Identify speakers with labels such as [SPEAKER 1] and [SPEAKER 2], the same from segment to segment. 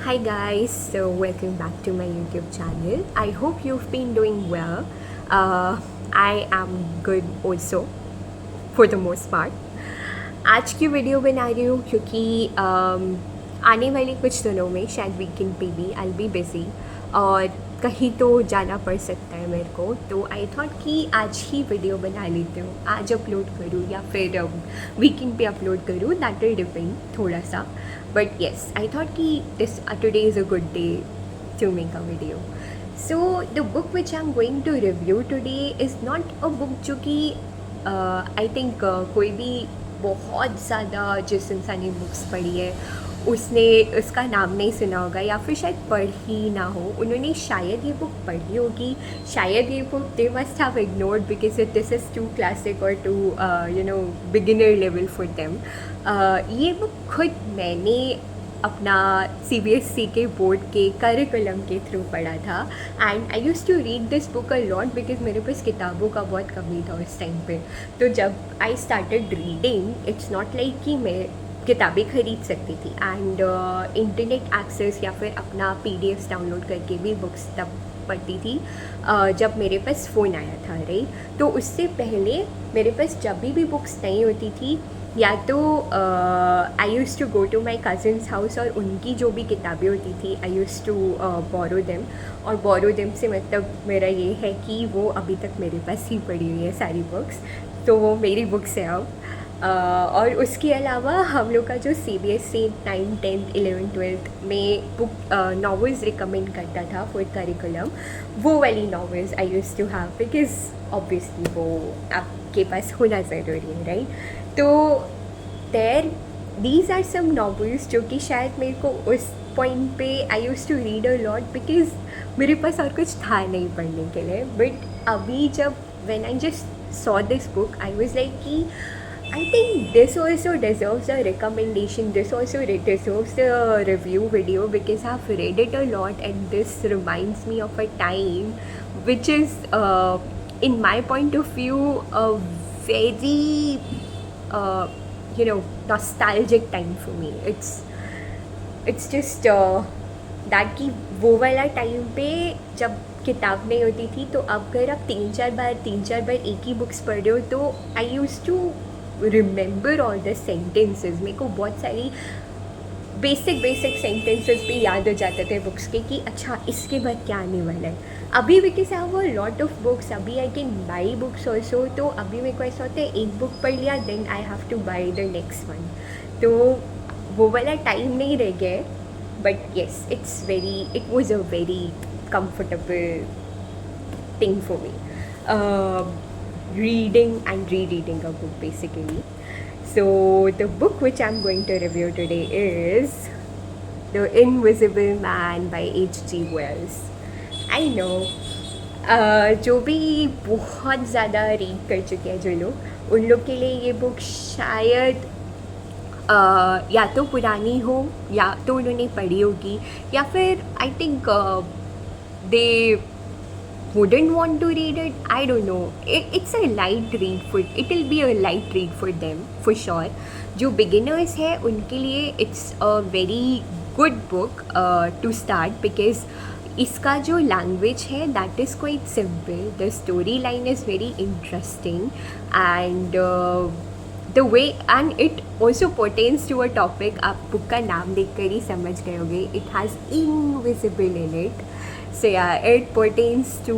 [SPEAKER 1] Hi guys, so welcome back to my YouTube channel. I hope you've been doing well. I am good also for the most part. आज की video बना रही हूँ क्योंकि आने वाले कुछ दिनों में शायद वीकेंड पे भी आई बी बिज़ी और कहीं तो जाना पड़ सकता है मेरे को, तो आई थॉट कि आज ही वीडियो बना लेती हूँ, आज अपलोड करूँ या फिर वीकेंड पे अपलोड करूँ, दैट विल डिपेंड थोड़ा सा. बट येस, आई थॉट कि this today is a good day to make a video. So the book which I am going to review today is not a book जो कि I think कोई भी बहुत ज़्यादा जिस इंसान ने बुक्स पढ़ी है उसने उसका नाम नहीं सुना होगा या फिर शायद पढ़ ही ना हो. उन्होंने शायद ये बुक पढ़ी होगी, शायद ये book they must have ignored because this is too classic और too beginner level for them. ये बुक खुद मैंने अपना CBSE के बोर्ड के करिकुलम के थ्रू पढ़ा था and I use to read this book a lot because मेरे पास किताबों का बहुत कमी था उस टाइम पे. तो जब I started reading, it's not like कि मैं किताबें ख़रीद सकती थी एंड इंटरनेट एक्सेस या फिर अपना PDFs डाउनलोड करके भी बुक्स तब पढ़ती थी जब मेरे पास फ़ोन आया था. राइट, तो उससे पहले मेरे पास जब भी बुक्स नहीं होती थी या तो I use to go to my cousins house और उनकी जो भी किताबें होती थी I use to borrow them. और बोरो देम से मतलब मेरा ये है कि वो अभी तक मेरे पास ही पड़ी हुई है सारी बुक्स, तो वो मेरी बुक्स है अब. और उसके अलावा हम लोग का जो CBSE 9th 10th 11th 12th में बुक नॉवेल्स रिकमेंड करता था फॉर करिकुलम, वो वाली novels I use to have because obviously वो आपके पास होना ज़रूरी है. राइट, तो there these are some novels जो कि शायद मेरे को उस पॉइंट पे I use to read a lot because मेरे पास और कुछ था नहीं पढ़ने के लिए. बट अभी जब when I just saw this book I was like कि I think this also deserves a recommendation. This also deserves a review video because I've read it a lot and this reminds me of a time which is, in my point of view, a very, nostalgic time for me. It's just that कि वो वाला time पे जब किताब नहीं होती थी, तो अब अगर आप तीन चार बार एक ही बुक्स पढ़ रहे हो तो I use to remember all the sentences. मेरे को बहुत सारी बेसिक सेंटेंसेस भी याद हो जाते थे बुक्स के कि अच्छा इसके बाद क्या आने वाला है. अभी because I have a lot of books, अभी I can buy books also, तो अभी मेरे को ऐसा होता है एक बुक पढ़ लिया then I have to buy the next one. तो वो वाला टाइम नहीं रह गया. But yes, it was a very comfortable thing for me. Reading and rereading a book basically. So the book which I'm going to review today is The Invisible Man by H.G. Wells. I know जो भी बहुत ज़्यादा read कर चुके हैं जो लोग, उन लोग के लिए ये बुक शायद या तो पुरानी हो या तो उन्होंने पढ़ी होगी या फिर I think they wouldn't want to read it. I don't know. It's a light read for, it will be a light read for them for sure. जो beginners है उनके लिए it's a very good book to start because इसका जो language है that is quite simple. The storyline is very interesting and the way, and it also pertains to a topic, आप book का नाम देख कर ही समझ गए होंगे, it has invisible in it. So yeah, it pertains to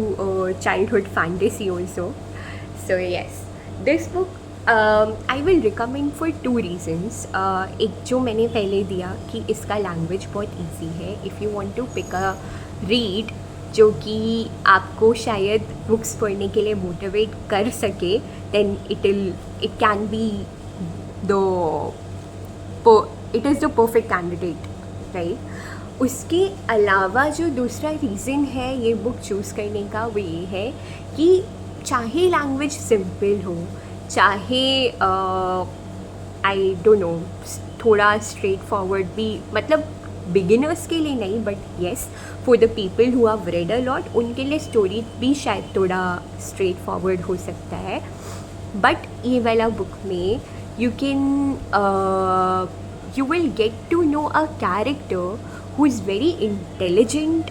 [SPEAKER 1] childhood fantasy also. So yes, this book I will recommend for two reasons. एक जो मैंने पहले दिया कि इसका लैंग्वेज बहुत इजी है. If you want to pick a read जो कि आपको शायद बुक्स पढ़ने के लिए मोटिवेट कर सके, then it can be it is the perfect candidate. Right, उसके अलावा जो दूसरा रीज़न है ये बुक चूज़ करने का वो ये है कि चाहे लैंग्वेज सिंपल हो, चाहे आई डोंट नो थोड़ा स्ट्रेट फॉरवर्ड भी, मतलब बिगिनर्स के लिए नहीं but yes for the people who have read a lot, उनके लिए स्टोरी भी शायद थोड़ा स्ट्रेट फॉरवर्ड हो सकता है. बट ये वाला बुक में you will get to know a character who is very intelligent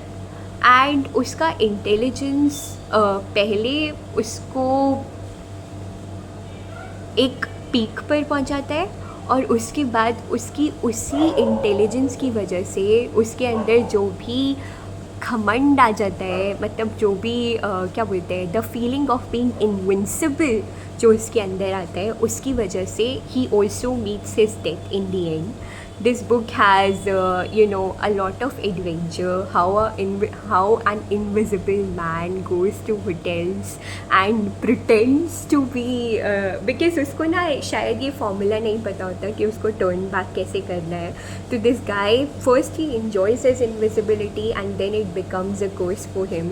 [SPEAKER 1] and उसका इंटेलिजेंस पहले उसको एक पीक पर पहुंचाता है और उसके बाद उसकी उसी इंटेलिजेंस की वजह से उसके अंदर जो भी घमंड आ जाता है, मतलब जो भी क्या बोलते हैं, the feeling of being invincible जो उसके अंदर आता है, उसकी वजह से he also meets his death in the end. This book has a lot of adventure, how an invisible man goes to hotels and pretends to be because उसको ना शायद ये फॉर्मूला नहीं पता होता कि उसको टर्न बैक कैसे करना है. तो this guy first he enjoys his invisibility and then it becomes a curse for him.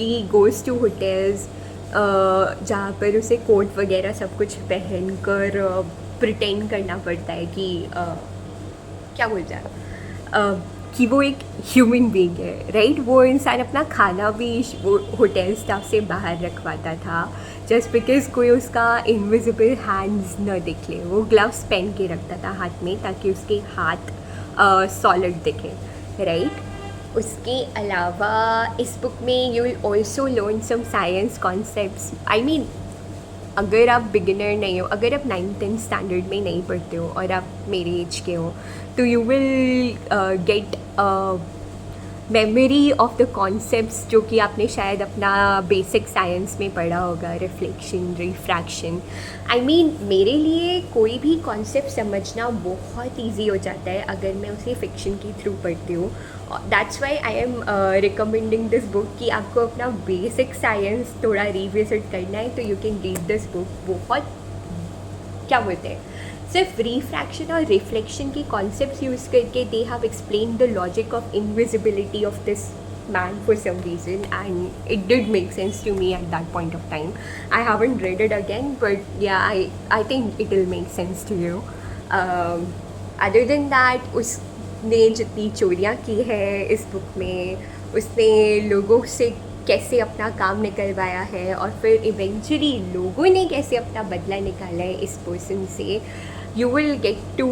[SPEAKER 1] He goes to hotels जहाँ पर उसे कोट वगैरह सब कुछ पहन कर प्रिटेंड करना पड़ता है कि क्या बोलता है कि वो एक ह्यूमन बीइंग है, राइट. वो इंसान अपना खाना भी वो होटल स्टाफ से बाहर रखवाता था जस्ट बिकॉज कोई उसका इनविजिबल हैंड्स न दिख ले. वो ग्लव्स पहन के रखता था हाथ में ताकि उसके हाथ सॉलिड दिखे, राइट. उसके अलावा इस बुक में you will also learn some science concepts. I mean अगर आप बिगिनर नहीं हो, अगर आप 9th स्टैंडर्ड में नहीं पढ़ते हो और आप मेरे एज के हो, तो you will get memory of the concepts जो कि आपने शायद अपना बेसिक साइंस में पढ़ा होगा, रिफ्लेक्शन, रिफ्रैक्शन. आई मीन मेरे लिए कोई भी कॉन्सेप्ट समझना बहुत ईजी हो जाता है अगर मैं उसे फिक्शन के थ्रू पढ़ती हूँ. That's why I am recommending this book कि आपको अपना बेसिक साइंस थोड़ा रिविजिट करना है तो you can read this book. बहुत क्या बोलते हैं, सिर्फ रिफ्रैक्शन और रिफ्लेक्शन की कॉन्सेप्ट्स यूज़ करके they have explain the logic of invisibility of this man for some reason, and it did make sense to me at that point of time. I haven't read it again, but yeah, I think it will make sense to you. Other than that, उसने जितनी चोरियाँ की है इस book में, उसने लोगों से कैसे अपना काम निकलवाया है और फिर इवेंचुअली लोगों ने कैसे अपना बदला निकाला है इस पर्सन से, you will get to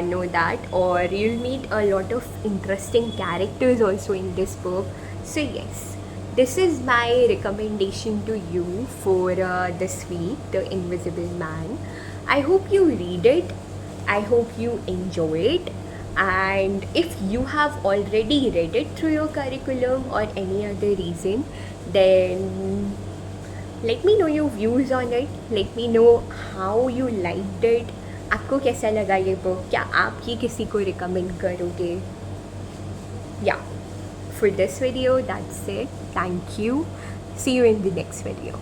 [SPEAKER 1] know that, or you'll meet a lot of interesting characters also in this book. So yes, this is my recommendation to you for this week, The Invisible Man. I hope you read it. I hope you enjoy it. And if you have already read it through your curriculum or any other reason, then let me know your views on it. Let me know how you liked it. आपको कैसा लगा ये book? क्या आप ये किसी को recommend करोगे? या for this video that's it. Thank you. See you in the next video.